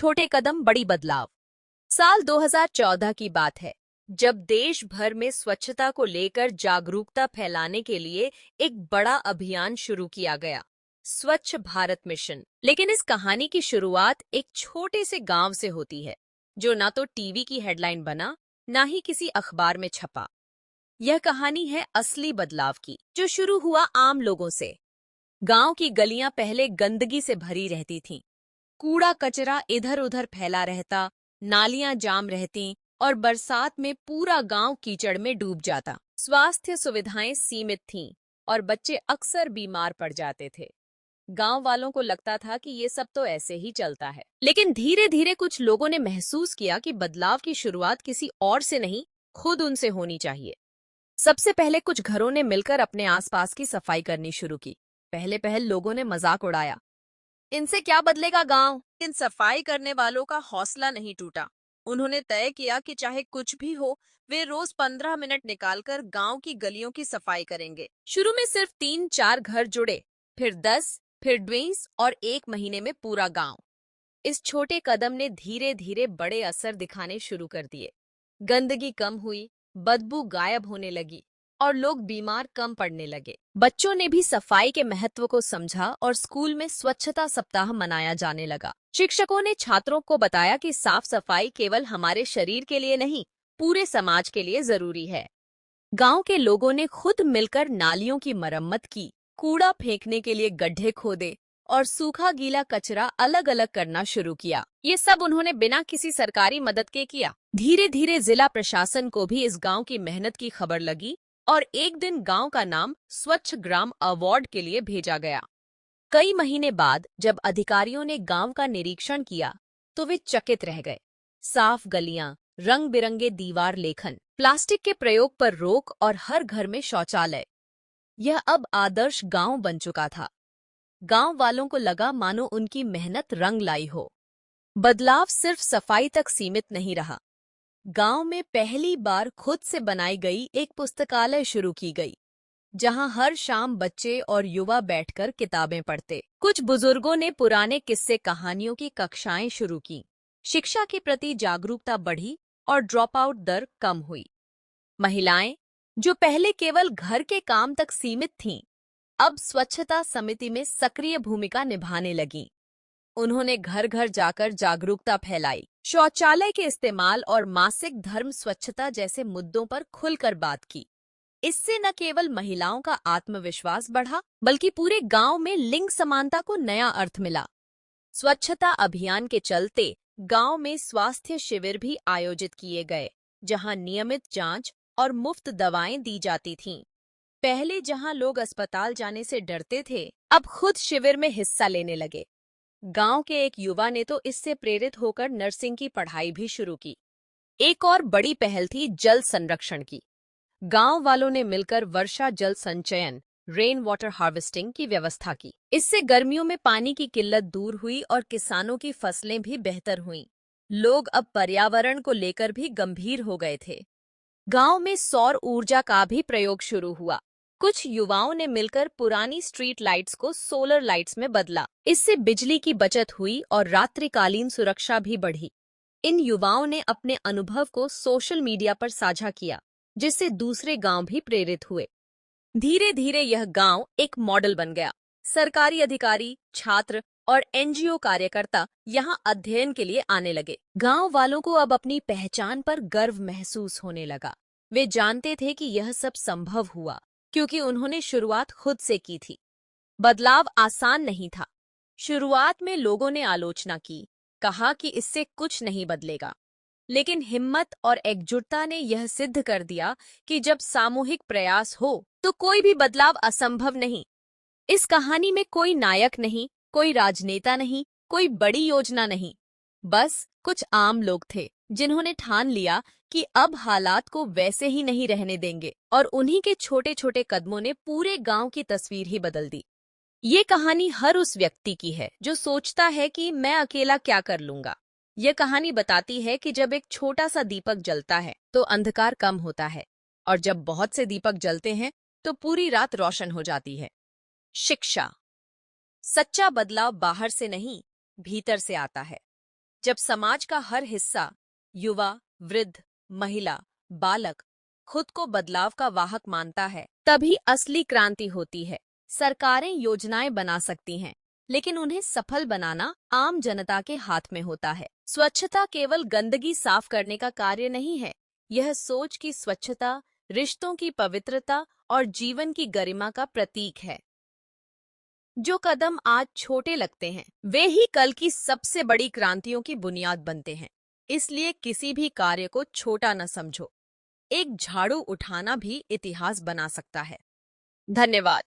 छोटे कदम बड़ी बदलाव। साल 2014 की बात है, जब देश भर में स्वच्छता को लेकर जागरूकता फैलाने के लिए एक बड़ा अभियान शुरू किया गया, स्वच्छ भारत मिशन। लेकिन इस कहानी की शुरुआत एक छोटे से गांव से होती है, जो ना तो टीवी की हेडलाइन बना, ना ही किसी अखबार में छपा। यह कहानी है असली बदलाव की, जो शुरू हुआ आम लोगों से। गांव की गलियां पहले गंदगी से भरी रहती थीं। कूड़ा कचरा इधर उधर फैला रहता, नालियां जाम रहती और बरसात में पूरा गांव कीचड़ में डूब जाता। स्वास्थ्य सुविधाएं सीमित थीं और बच्चे अक्सर बीमार पड़ जाते थे। गांव वालों को लगता था कि ये सब तो ऐसे ही चलता है। लेकिन धीरे धीरे कुछ लोगों ने महसूस किया कि बदलाव की शुरुआत किसी और से नहीं, खुद उनसे होनी चाहिए। सबसे पहले कुछ घरों ने मिलकर अपने आसपास की सफाई करनी शुरू की। पहले पहल लोगों ने मजाक उड़ाया, इनसे क्या बदलेगा गांव। इन सफाई करने वालों का हौसला नहीं टूटा। उन्होंने तय किया कि चाहे कुछ भी हो, वे रोज 15 मिनट निकालकर गांव की गलियों की सफाई करेंगे। शुरू में सिर्फ 3-4 घर जुड़े, फिर 10, फिर 20 और 1 महीने में पूरा गांव। इस छोटे कदम ने धीरे धीरे बड़े असर दिखाने शुरू कर दिए। गंदगी कम हुई, बदबू गायब होने लगी और लोग बीमार कम पड़ने लगे। बच्चों ने भी सफाई के महत्व को समझा और स्कूल में स्वच्छता सप्ताह मनाया जाने लगा। शिक्षकों ने छात्रों को बताया कि साफ सफाई केवल हमारे शरीर के लिए नहीं, पूरे समाज के लिए जरूरी है। गांव के लोगों ने खुद मिलकर नालियों की मरम्मत की, कूड़ा फेंकने के लिए गड्ढे खोदे और सूखा गीला कचरा अलग अलग करना शुरू किया। ये सब उन्होंने बिना किसी सरकारी मदद के किया। धीरे धीरे जिला प्रशासन को भी इस गांव की मेहनत की खबर लगी और एक दिन गांव का नाम स्वच्छ ग्राम अवार्ड के लिए भेजा गया। कई महीने बाद जब अधिकारियों ने गांव का निरीक्षण किया, तो वे चकित रह गए। साफ गलियां, रंग बिरंगे दीवार लेखन, प्लास्टिक के प्रयोग पर रोक और हर घर में शौचालय। यह अब आदर्श गांव बन चुका था। गांव वालों को लगा मानो उनकी मेहनत रंग लाई हो। बदलाव सिर्फ सफाई तक सीमित नहीं रहा। गांव में पहली बार खुद से बनाई गई एक पुस्तकालय शुरू की गई, जहां हर शाम बच्चे और युवा बैठकर किताबें पढ़ते। कुछ बुजुर्गों ने पुराने किस्से कहानियों की कक्षाएं शुरू की। शिक्षा के प्रति जागरूकता बढ़ी और ड्रॉप आउट दर कम हुई। महिलाएं, जो पहले केवल घर के काम तक सीमित थीं, अब स्वच्छता समिति में सक्रिय भूमिका निभाने लगीं। उन्होंने घर घर जाकर जागरूकता फैलाई, शौचालय के इस्तेमाल और मासिक धर्म स्वच्छता जैसे मुद्दों पर खुलकर बात की। इससे न केवल महिलाओं का आत्मविश्वास बढ़ा, बल्कि पूरे गांव में लिंग समानता को नया अर्थ मिला। स्वच्छता अभियान के चलते गांव में स्वास्थ्य शिविर भी आयोजित किए गए, जहां नियमित जांच और मुफ्त दवाएं दी जाती थीं। पहले जहां लोग अस्पताल जाने से डरते थे, अब खुद शिविर में हिस्सा लेने लगे। गांव के एक युवा ने तो इससे प्रेरित होकर नर्सिंग की पढ़ाई भी शुरू की। एक और बड़ी पहल थी जल संरक्षण की। गांव वालों ने मिलकर वर्षा जल संचयन, रेन वाटर हार्वेस्टिंग की व्यवस्था की। इससे गर्मियों में पानी की किल्लत दूर हुई और किसानों की फसलें भी बेहतर हुईं। लोग अब पर्यावरण को लेकर भी गंभीर हो गए थे। गांव में सौर ऊर्जा का भी प्रयोग शुरू हुआ। कुछ युवाओं ने मिलकर पुरानी स्ट्रीट लाइट्स को सोलर लाइट्स में बदला। इससे बिजली की बचत हुई और रात्रिकालीन सुरक्षा भी बढ़ी। इन युवाओं ने अपने अनुभव को सोशल मीडिया पर साझा किया, जिससे दूसरे गांव भी प्रेरित हुए। धीरे धीरे यह गांव एक मॉडल बन गया। सरकारी अधिकारी, छात्र और एनजीओ कार्यकर्ता यहां अध्ययन के लिए आने लगे। गांव वालों को अब अपनी पहचान पर गर्व महसूस होने लगा। वे जानते थे कि यह सब संभव हुआ क्योंकि उन्होंने शुरुआत खुद से की थी। बदलाव आसान नहीं था। शुरुआत में लोगों ने आलोचना की, कहा कि इससे कुछ नहीं बदलेगा। लेकिन हिम्मत और एकजुटता ने यह सिद्ध कर दिया कि जब सामूहिक प्रयास हो तो कोई भी बदलाव असंभव नहीं। इस कहानी में कोई नायक नहीं, कोई राजनेता नहीं, कोई बड़ी योजना नहीं। बस कुछ आम लोग थे जिन्होंने ठान लिया कि अब हालात को वैसे ही नहीं रहने देंगे, और उन्हीं के छोटे छोटे कदमों ने पूरे गांव की तस्वीर ही बदल दी। ये कहानी हर उस व्यक्ति की है जो सोचता है कि मैं अकेला क्या कर लूंगा। यह कहानी बताती है कि जब एक छोटा सा दीपक जलता है तो अंधकार कम होता है, और जब बहुत से दीपक जलते हैं तो पूरी रात रोशन हो जाती है। शिक्षा। सच्चा बदलाव बाहर से नहीं, भीतर से आता है। जब समाज का हर हिस्सा, युवा, वृद्ध, महिला, बालक, खुद को बदलाव का वाहक मानता है, तभी असली क्रांति होती है। सरकारें योजनाएं बना सकती हैं, लेकिन उन्हें सफल बनाना आम जनता के हाथ में होता है। स्वच्छता केवल गंदगी साफ करने का कार्य नहीं है, यह सोच की स्वच्छता, रिश्तों की पवित्रता और जीवन की गरिमा का प्रतीक है। जो कदम आज छोटे लगते हैं, वे ही कल की सबसे बड़ी क्रांतियों की बुनियाद बनते हैं। इसलिए किसी भी कार्य को छोटा न समझो। एक झाड़ू उठाना भी इतिहास बना सकता है। धन्यवाद।